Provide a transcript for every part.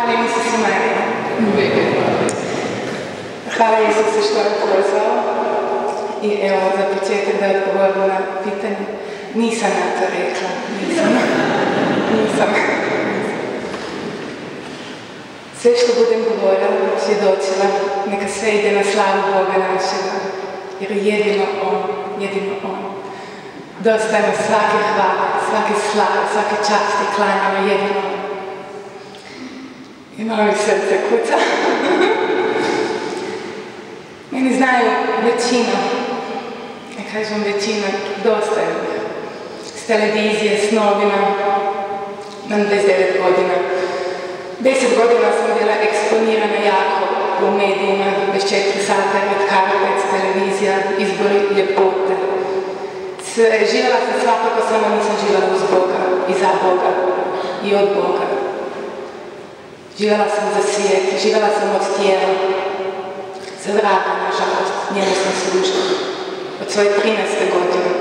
Hvala Isusu Marija. Hvala Isusu što je pozvao. I evo, za početak da odgovorim na pitanje. Nisam ja to rekla. Nisam. Sve što budem govorila, svjedočila, neka sve ide na slavu Boga našega. Jer jedino On. Dosta je svake hvale, svake slave, svake časti, klanjamo jedino On. I malo mi srce kuca. Meni znaju većina, ja kažem većina, dosta je s televizije, s novina, na 29 godina. 10 godina sam bila eksponirana jako u medijima, 24 sata, red carpet, televizija, izbori ljepote. Živjela sam svakako, samo nisam živjela uz Boga i za Boga i od Boga. Živjela sam za svijet, živjela sam od tijela, za vraga, nažalost, njemu sam služila, od svoje 13. godine.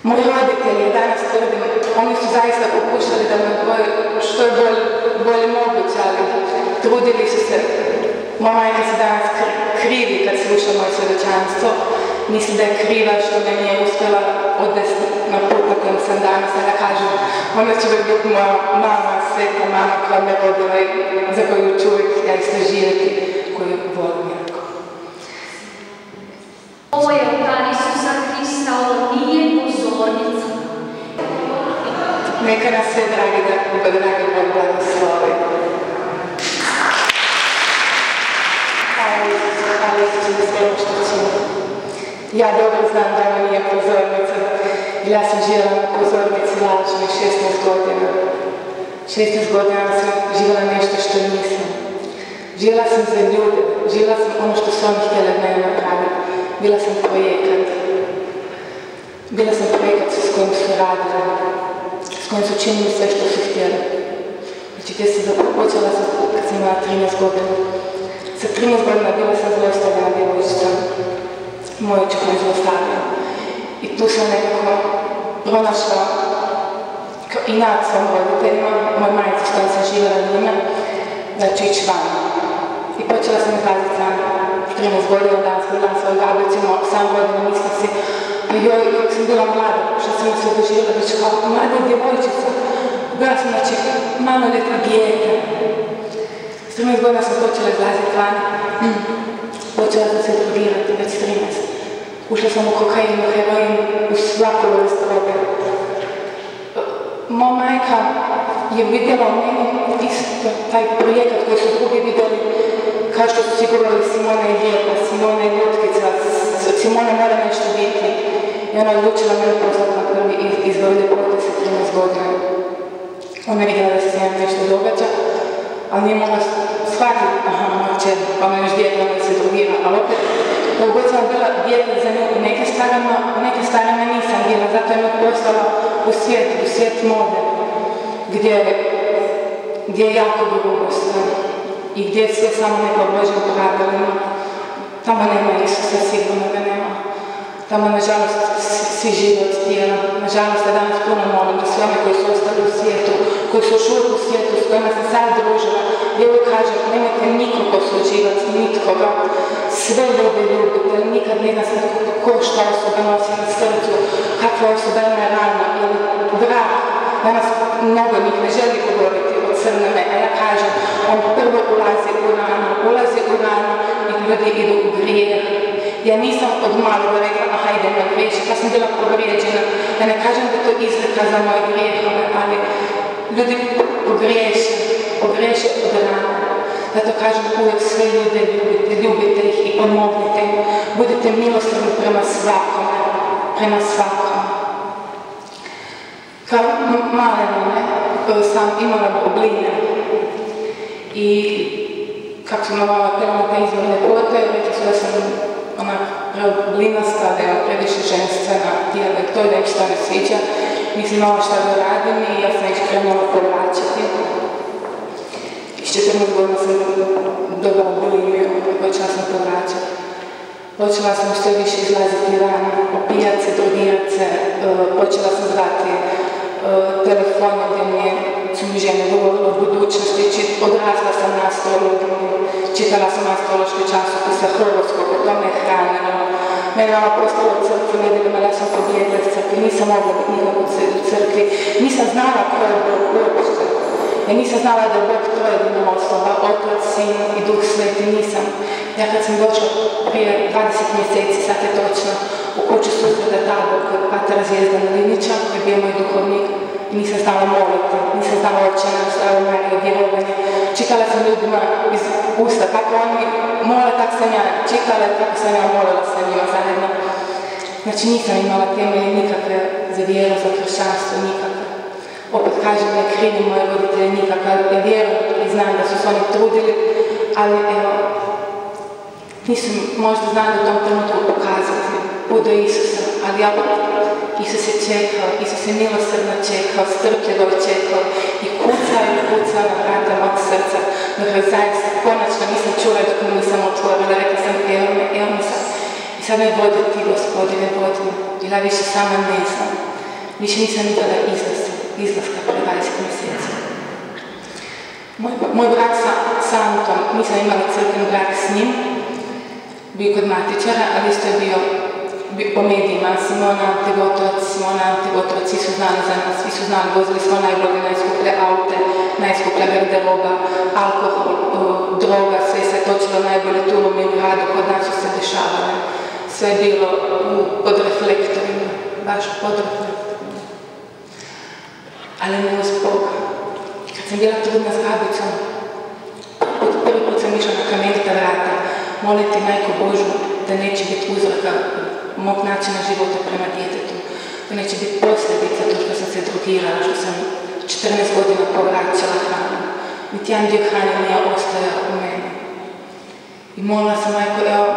Moji roditelji, danas tvrdim, oni su zaista pokušali da me odgoje što je bolje moguće, ali trudili su se. Moja majka se danas krivi kad sluša moje svjedočanstvo. Misli da je kriva što me nije uspjela odvesti na put na kojem sam danas, a ja kažem, onda će biti moja mama, sveta mama koja me rodila i za koju ću uvijek ja isto živjeti, koju volim jako. Ovo je oltar Isusa Hrista, ovo nije pozornica. Neka nas sve dragi Bog blagoslovi. Hvala Isusu za sve što čini. Ja dobro znam da ovo nije pozornica. Ja sam živjela na pozornici lažnoj 16 godina. 16 godina sam živjela nešto što nisam. Živjela sam za ljude, živjela sam ono što su oni htjeli od mene napraviti. Bila sam projekat. Bila sam projekat s kojim su radili, s kojim su činili sve što su htjeli. Znači, počela sam kad sam imala 13 godina. Sa 13 godina bila sam zlostavljena djevojčica. Moju čuhu zlostavljena. I tu sam nekako pronašla inat svom roditeljima, moj majici s kojom sam živjela njima, da ću ići van. I počela sam izlaziti van. 13 godina danas bila na svojoj gablicima, 8 godina mislim si, a joj, kako sam bila mlada, što sam se doživjela, već kao mlada djevojčica. Bila sam, znači, maloljetna dijete. S 13 godina sam počela izlaziti van. Počela sam se drogirati, već 13. Ušla sam u kokain, u heroin, u svaku vrstu droge. Moja majka je vidjela u meni isto taj projekat koji su drugi vidjeli, kao što su sigurali Simona i Vjerna, Simona i Ljutkica, Simona mora nešto biti. I ona je odlučila mene poslati na prvi izbor ljepote sa 13 godina. Ona je vidjela da se s njim nešto događa, ali nije mogla shvatiti, aha, moja čer, pa ona još dijete, ona se drogira, ali opet, kako god sam bila dijete za nju u neke stvarima nisam bila, zato je me poslala u svijet mode, gdje je jako drugo sve i gdje je sve samo neko Božjim pravilima. Tamo nema Isusa, sigurno ga nema. Tamo, nažalost, svi žive od tijela. Nažalost, ja danas puno molim da svi oni koji su ostali u svijetu, koji su još uvijek u svijetu, s kojima sam sad družila, gdje uvijek kažem, nemojte nikog osuđivati, nitkoga. Sve ljude ljubite, nikad ne znate ko šta osoba nosi na srcu, kakva osoba ima rana ili vrag. Danas mnogo njih ne želi govoriti o crnome, a ja kažem, on prvo ulazi u ranu i ljudi idu u grijeh. Ja nisam od maloga rekla, aha, idem na griješiti, ja sam bila povrijeđena. Ja ne kažem da to izlika za moje grijehove, ali ljudi pogriješe od rana. Zato kažem, uvijek sve ljude ljubite ih i pomognite im. Budite milosrdni prema svakome. Kao malena sam imala obline i kako sam imala te izvorne pote, rekli su da sam preoblinasta, da je previše ženstvena tijela i to je da im šta ne sviđa. Mislim, ovo šta da radim i ja sam ih krenula povraćati. Iz 14 godina sam dobila bulimiju, počela sam povraćati. Počela sam sve više izlaziti van, opijat se, drogirat se, počela sam zvati telefone gdje su mi žene govorilo o budućnosti, odrasla sam na astrologiju, čitala sam astrološke časopise, horoskop, o tome je hranilo. Mene mama postala u crkvi, nedeljama, ja sam pobjegla iz crkvi, nisam mogla biti nikako u crkvi, nisam znala ko je Bog uopšte. Ja nisam znala da je Bog trojedina osoba, Otac, Sin i Duh Sveti, nisam. Ja kad sam došla prije 20 mjeseci, sad je točno, u kuću susreda Tabor kod Patera Zvijezdana Linića, koji je bio moj duhovnik, nisam znala moliti, nisam znala Oče naš, Ave Marija, vjerovanje. Čitala sam ljudima iz usta, kako oni mole, tako sam ja čitala i kako sam ja molila sa njima zajedno. Znači nisam imala temelje nikakve za vjeru, za kršćanstvo, nikakve. Opet kažem, ne krivim moje roditelje nikakve, ja vjerujem i znam da su se oni trudili, ali evo, nisu možda znali u tom trenutku pokazati put do Isusa, ali ja Isus je čekao, Isus je milosrdno čekao, strpljivo je čekao i kucao na vrata mog srca, dok je zaista konačno nisam čula dok mu nisam otvorila, rekla sam evo me sad. I sad me vodi ti, Gospodine, vodi me, jer ja više sama ne znam. Više nisam nikada izlaska pre 20 mjeseci. Moj brak sa Antom, nisam imala crkven brak s njim, bio kod matičara, ali isto je bio po medijima, Simona Antegotovac, svi su znali za nas, svi su znali, vozili smo najbolje, najskuplje aute, najskuplja garderoba, alkohol, droga, sve se točilo najbolje tu u gradu, kod nas su se dešavale. Sve je bilo pod reflektorima, baš pod reflektorima. Ali ne uz Boga. Kad sam bila trudna s Gabicom, prvi put sam išla na kamenita vrata, moliti Majku Božju da neće biti uzroka mog načina života prema djetetu, da neće biti posljedica to što sam se drogirala, što sam 14 godina povraćala hranu. Niti jedan dio hrane nije ostajao u meni. I molila sam Majku, evo,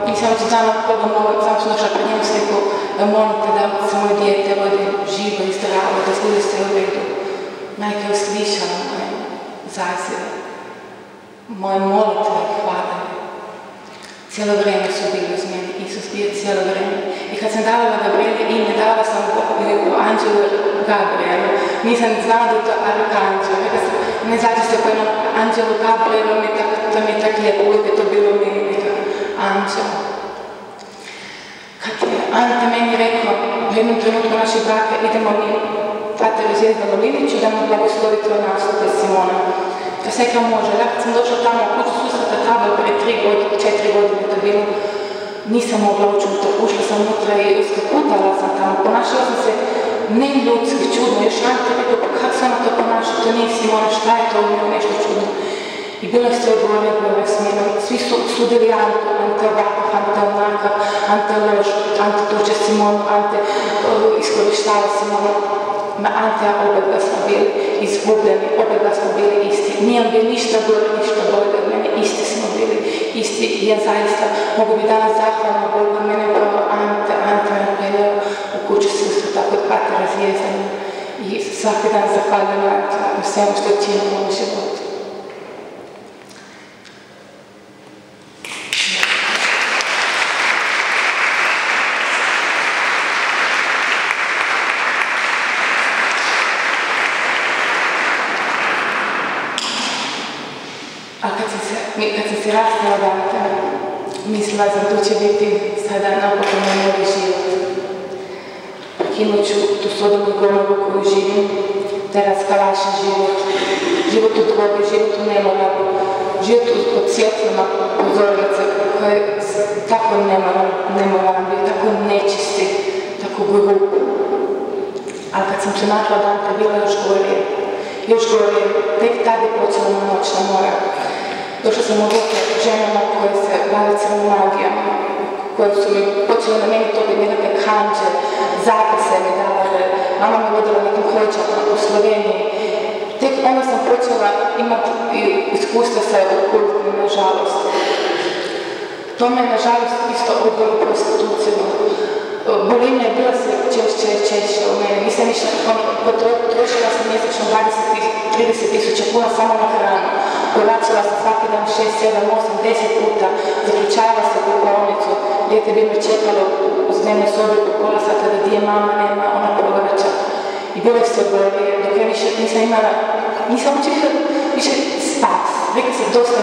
nisam već dana Boga molila, sam sam došla pred njemu s rekao, da molite da se moje dijete rodi živo i zdravo, da bude sve u redu. Majka je uslišala moje zazive, moje molitve i hvala. Cijelo vrijeme su bili uz mene, Isus bio cijelo vrijeme. I kad sam davala Gabrieli ime, davala sam Anđelu Gabrielu. Nisam znala da je to Arkanđel. Ne zato se koji nam Anđelu Gabrielu, to mi je tako lijepo, uvijek je to bilo meni nekak Anđel. Kad je Ante meni rekao, u jednom trenutku našeg braka, idemo mi Pateru Zvijezdanu Liniću da nam blagosloviti o nastupe Simona. Ja sam rekla može, ja kad sam došla tamo u kuću susreta Tabor prije 4 godine to bilo, nisam mogla ući u to, ušla sam unutra i uskakutala sam tamo, ponašala sam se ne ljudski, čudno, još Ante rekao, kako sam to ponašala, to nije Simona, šta je to, bilo nešto čudno. I bilo je sve gore, bilo je smjeno, svi su sudili Ante ovakav, Ante onakav, Ante loš, Ante tuče Simonu, Ante iskorištava Simonu. Ma Ante, obadva smo bili izgubljeni, obadva smo bili isti. Nije on bio ništa gore od mene, isti smo bili, isti. I ja zaista mogu biti danas zahvalna Bogu, mene je pravo Ante me predao u kuću susreta kod Patera Zvijezdana. I svaki dan zahvaljujem Ante u svemu što je činio u mom životu. Kad sam se rastala od Ante, mislila sam tu će biti sada napokon moj novi život. Prekinut ću tu Sodomu i Gomoru koju živim, da raskalašim život u drogi, život u nemoralu, život od svjetlima pozornice koja je tako nemoralan bio, tako nečisti, tako grub. Ali kad sam se makla od Ante, bila još gore, tek tada je počela na noćna mora. Došla sam u ruke ženama koje se bave crnom magijom, koje su mi počele na meni tobi nekakve kanđe, zapise mi davale, mama me vodila nekim hođama u Sloveniji. Tek onda sam počela imati iskustva sa okultnim, nažalost. To me je, nažalost, isto odvelo prostituciju. Bulimija je bila se češće u mene. Nisam išla, potrošila sam mjesečno 20-30 tisuća kuna samo na hranu. Povraćala sam svaki dan 6, 7, 8, 10 puta, zaključavala se u kupovnicu, dijete bi me čekalo uz dnevne sobe po pola sata da gdje mama nema, ona povraća. I bilo je sve bolje, dok ja više nisam imala nisam uopće više spas. Rekla sam, dosta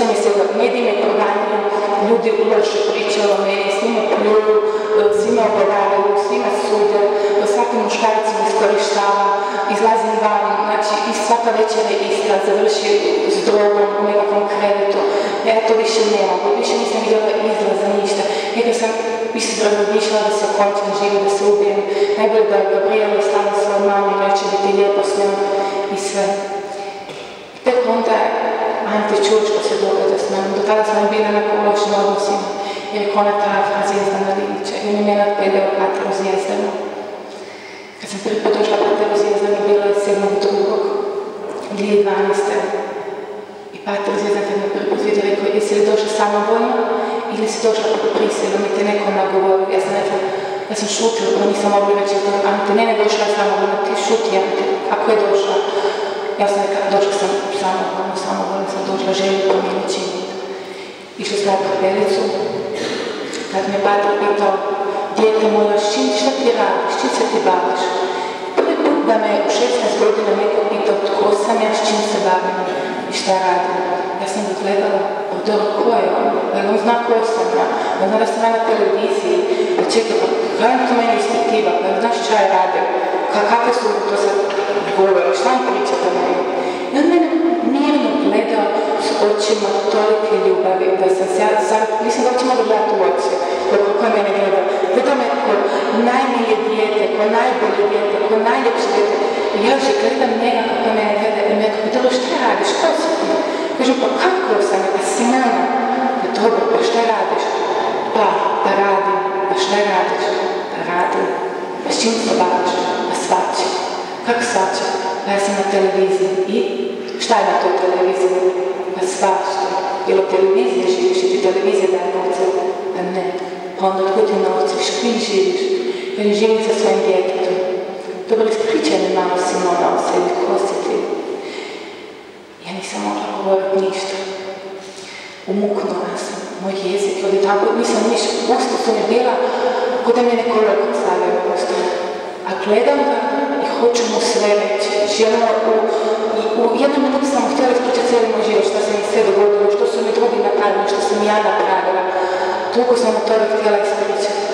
mi je svega. Mediji me proganjaju, ljudi loše pričaju o meni, svima pljuju, svima ogovaraju, svima sude, svaki muškarac me iskorištava, izlazim van, znači i svaka večer je ista, završi s drogom u nekakvom krevetu. Ja to više ne mogu, više nisam vidjela izlaza, ništa. Nekaj sam više razmišljala da se okončam život, da se ubijem. Najbolje da je Gabriela ostala svoj mami, neće biti lijepo s njom i sve. Tek onda je Ante Čučko se događa s menom. Do tada sam bila na lošim odnosima, jer je ona ta Zvijezdana Linića. I on je mene odpedao Pateru Zvijezdanu. Kad sam prvi put došla Pateru Zvijezdanu, bila je 7.2.2012. I Pater Zvijezdan kad me prvi put vidio, rekao, jesi li došla samovoljno ili si došla pod prisilom i te neko nagovorio. Ja sam rekla, ja sam šutila, pa nisam mogla reći, Ante, ne došla samovoljno, ti šuti, Ante, ako je došla. Ja sam rekla, došla sam samovoljno sam došla, želim promijeniti činiti. Išla sam na kapelicu, kad me Pater pitao, dijete moja, šta ti radiš, čim se ti baviš? Prvi put da me u 16 godina neko pitao tko sam ja, s čim se bavim i šta radim. Ja sam ga gledala, dobro, ko je on? On zna ko sam ja, on zna da sam ja na televiziji, čekaj, kada to meni ispitiva, znaš šta je radim, kakve su to sad govore, šta mi pričate o meni? I on mene mirno gledao s očima tolike ljubavi, da sam se ja sad, nisam da uopće mogla gledati u oči, kako je mene gledao. Gledao me ko najmilije dijete, ko najbolje dijete, ko najljepše dijete. I ja još gledam njega kako mene gleda i me pitalo šta radiš, ko si ti? Kažem, pa kako sam je, pa Simona? Pa dobro, pa šta radiš? Pa radim. Pa šta radiš? Pa radim. Pa s čim se baviš? Pa svačim. Kako svačim? Pa ja sam na televiziji. I? Šta je na toj televiziji? Pa svačim. Jel od televizije živiš i ti televizija daje novce? Pa ne. Pa onda otkud ti novce? Škvim živiš? Jer živim sa svojim djetetom. Dobro, ispričaj mi malo Simona o sebi, ko si ti? Ja nisam mogla govoriti ništa. Umuknula sam. Moj jezik, ovdje tako, nisam ništa. Usta su mi bila, kod da mi je neko lokak stavio u usta. A gledam ga i hoću mu sve reći. U jednom minutu sam mu htjela ispričati cijeli moj život, što se mi sve dogodilo, što su mi drugi napravili, što sam ja napravila. Toliko sam mu toga htjela ispričati.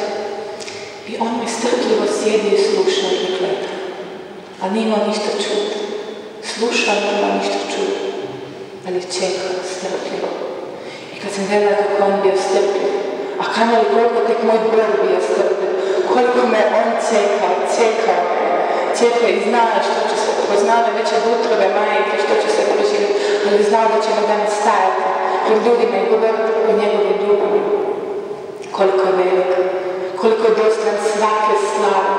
I on me strpljivo sjedio i slušao i gleda. Ali nije imao ništa čuti. Slušao, nije imao ništa čuti. Ali je čekao strpljivo. I kad sam gledala kako on bio strpljiv, a kamoli koliko tek moj Bog bio strpljiv, koliko me on čekao i znala što će se, poznala već od utrobe majke što će se proživjeti, ali znala da će na dan stajati pred ljudima i govoriti o njegove ljubavi. Koliko je velik, koliko je dostan svake slave,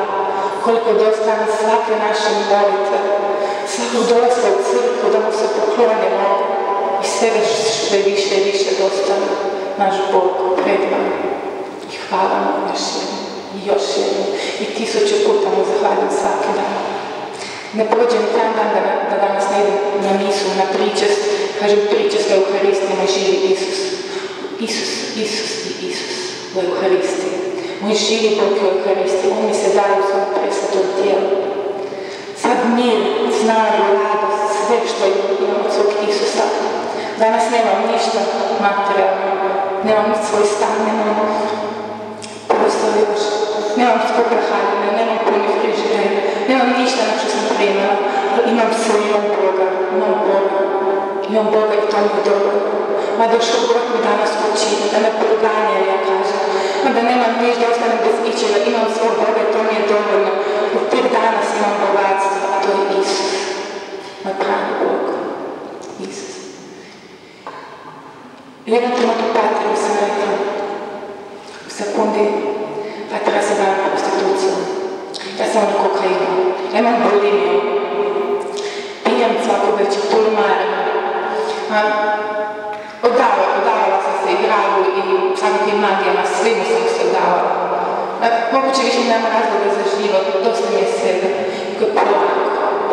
koliko je dostan svake naše molitve, svakog dolaska u crkvu da mu se poklonimo i svega što je više i više dostan naš Bog pred nama. I hvala mu još jednom i 1000 puta mu zahvaljujem svaki dan. Ne pođem tam dan da danas ne idem na misu, na pričest, kažem pričest u Euharistiji, živi Isus. Isus u Euharistiji. Moj živi Bog u Euharistiji, on mi se daje u svom presvetom tijelu. Sad mir, snagu, radost, sve što imam od svog Isusa. Danas nemam ništa materijalno, nemam svoj stan, nemam prostor još, nemam skoka haljine, nemam puni frižider, nemam ništa na što sam primala, ali imam Boga i to mi je dobro. Ma došao God mi danas učinu, da me proganja, ja kažem. Ma da nemam ništa, da ostanem bez ičega, imam svog Boga i to mi je dovoljno. Od tek danas imam bogatstvo, a to je Isus. Moj pravi Bog. Isus. I u jednom trenutku Pateru sam rekla, u sekundi, Patera se bavim prostitucijom. Ja sam na kokainu, ja imam bulimiju. Pijem svako večer, tulumarim. Odavala sam se i gravu i samim magijama, svimu sam se odavala. Moguće više nema razloga za život, dosta mi je svega.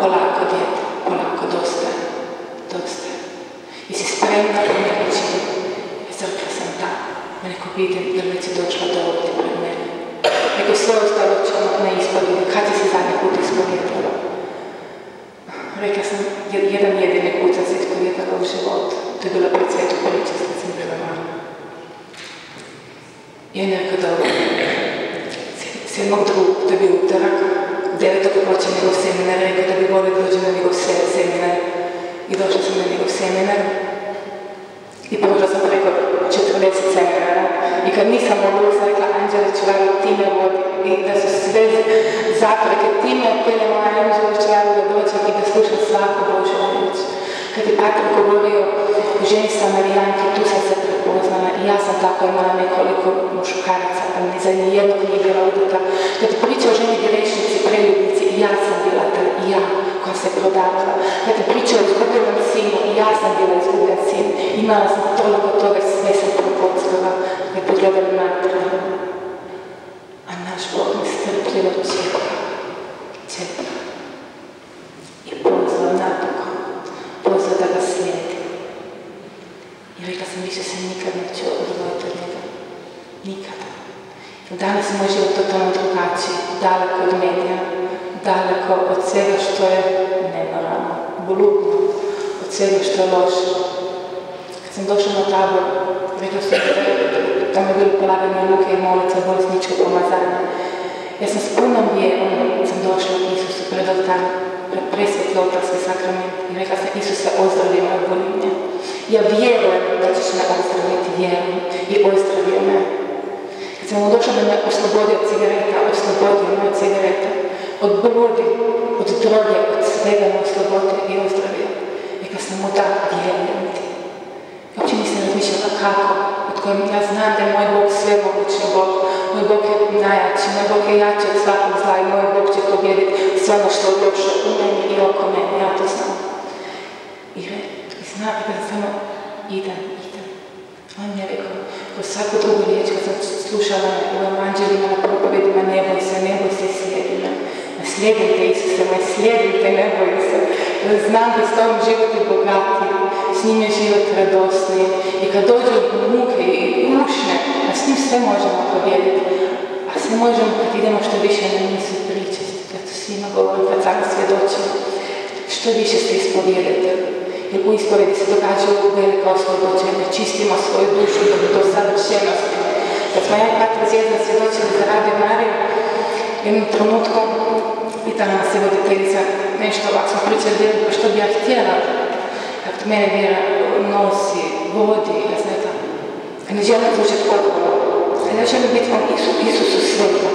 Polako, djete, polako, dosta je. I si spremna da me učini. Zrkla sam da, neko vidim da već je došla do ovdje pred mene. Neko sve ostalo će na ispovjedi, kad si se zadnji put ispovjedila? Rekla sam, To je bila pred svetu priča, kad sam bila mala. I on je rekao dobro. 7.2. to je bio utorak. 9. počeo njegov seminar, rekao da bi volio dođe na njegov seminar. I došla sam na njegov seminar. I prošla sam preko 40 seminara. I kad nisam mogla, sam rekla, Anđelić, ti me vodi. I da su sve zapreke, ti me opelje moja Anđelić, da dođem i da slušam svaku Božju riječ. Kad je Patrick govorio o ženi Samarijanki, tu sam se prepoznala i ja sam tako imala nekoliko muškaraca, a za nijednog nije bila udata. Kad je pričao o ženi grešnici, preljubnici, i ja sam bila ta, i ja koja se prodavala. Kad je pričao o izgubljenom sinu, i ja sam bila izgubljen sin. Imala sam toliko toga, sve sam propockala, kad je pogledali materiju. A naš Bog mi strpljivo čeka. I pozvao napokon. Pozvao da ga slijedi. I rekla sam, više se nikad neću odvojiti od njega. Nikada. Danas moj život totalno drugačiji, daleko od medija, daleko od svega što je nemoralno, bludno, od svega što je loše. Kad sam došla na tabor, rekla sam da mi je bilo polaganje ruke i molitva, bolesničko pomazanje. Ja sam s punom vjerom sam došla Isusu pred oltar, pred presveti oltarski sakrament i rekla sam, Isuse, ozdravi me od bulimnje. Ja vjerujem da ćeš me ozdraviti, vjerujem i ozdravio me. Kad sam mu došla da me oslobodio od cigareta, oslobodio me od cigareta, od bludi, od droge, od svega me oslobodio i ozdravio. Rekla sam mu da, vjerujem ti. Uopće nisam razmišljala kako, od kojim ja znam da je moj Bog svemogućni Bog. Moj Bog je najjači, moj Bog je jači od svakog zla i moj Bog će pobjediti sve ono što je loše u meni i oko mene, ja to znam. I znam da sam samo idem. On mi je rekao, kroz svaku drugu riječ, kad sam slušala u evanđeljima, na propovedima, ne boj se i slijedi me. Slijedim te, Isuse moj, slijedim te, ne boj se. Znam da s tobom život je bogatiji, s njim je život radosniji. I kad dođu muke i kušnje, a s njim sve možemo pobjediti. A sve možemo kad idemo što više na nisu pričati. Zato svima govorim kad sam svjedočim. Što više se ispovjedite. Jer u ispovedi se događaju velika oslobođenja. Čistimo svoju dušu do savršenosti. Kad smo ja i Patra Zvijezda svjedočili za Radio Mariju, jednom trenutku pitala nas je voditeljica nešto, ako smo pričali Vjeru, pa što bi ja htjela, kako to mene Vjera nosi, vodi, ja znam da ne želim slušati pohvalu, ali ja želim biti vam Isusu sveta,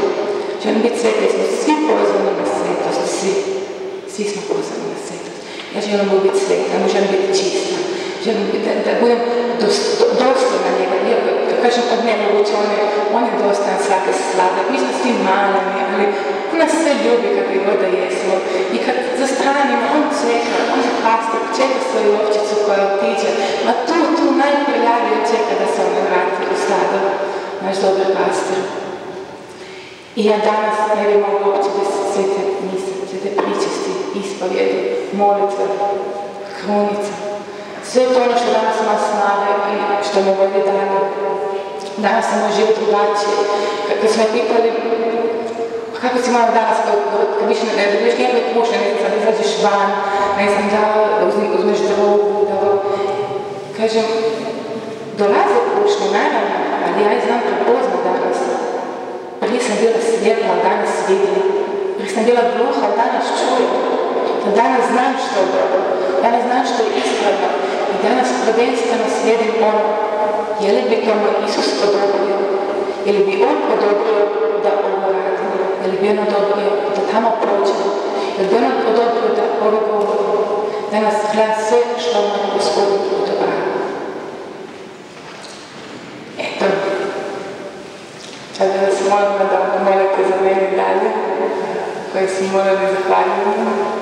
želim biti sveta, jer smo svi pozvani na svetost, svi smo pozvani na svetost. Ja želim biti sveta, ja želim biti čista, želim da budem dostojna njega, iako da kažem od nemoguće, on je dostojan svake slave, mi smo svi maleni, ali on nas sve ljubi kakvi god da jesmo i kad zastranimo, on čeka, on je pastor, čeka svoju ovčicu koja otiđe, a tu najprljavije čeka da se ona vrati u stado, naš dobar pastor. I ja danas ne bi mogla uopće bez sve te mise, sve te pričesti, ispovjedi, molitve, krunica. Sve to ono što danas ima snage i što me vodi dalje. Danas sam moj život drugačiji. Kad su me pitali, kako si malo danas, kad više ne dobiješ nekoj kušnje, ne znam, da izađeš van, ne znam, da uzmeš drogu, da... Kažem, dolaze kušnje, naravno, ali ja ih znam prepoznat danas. Prije sam bila slijepa, ali danas vidim. Prije sam bila gluha, ali danas čujem. Danas znam što je dobro, danas znam što je ispravno i danas prvenstveno slijedim ono, je li bi to moj Isus odobrio, je li bi on odobrio da ovo radim, je li bi on odobrio da tamo prođem, je li bi on odobrio da ovo govorim. Danas gledam sve što moj Gospodin odobrio. Eto, sad vas molim da molite za mene dalje, koji su molili zahvaljujemo.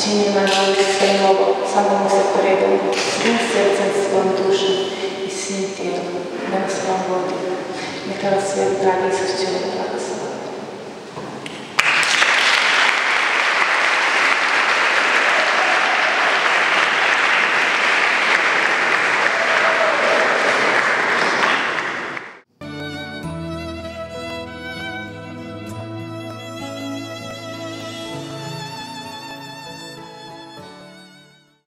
čini nam sve novo, samo mu se predamo, svim srcem, svojom dušom i svim tijelom, da nas vam vodi. Neka vas sve, dragi Isus, će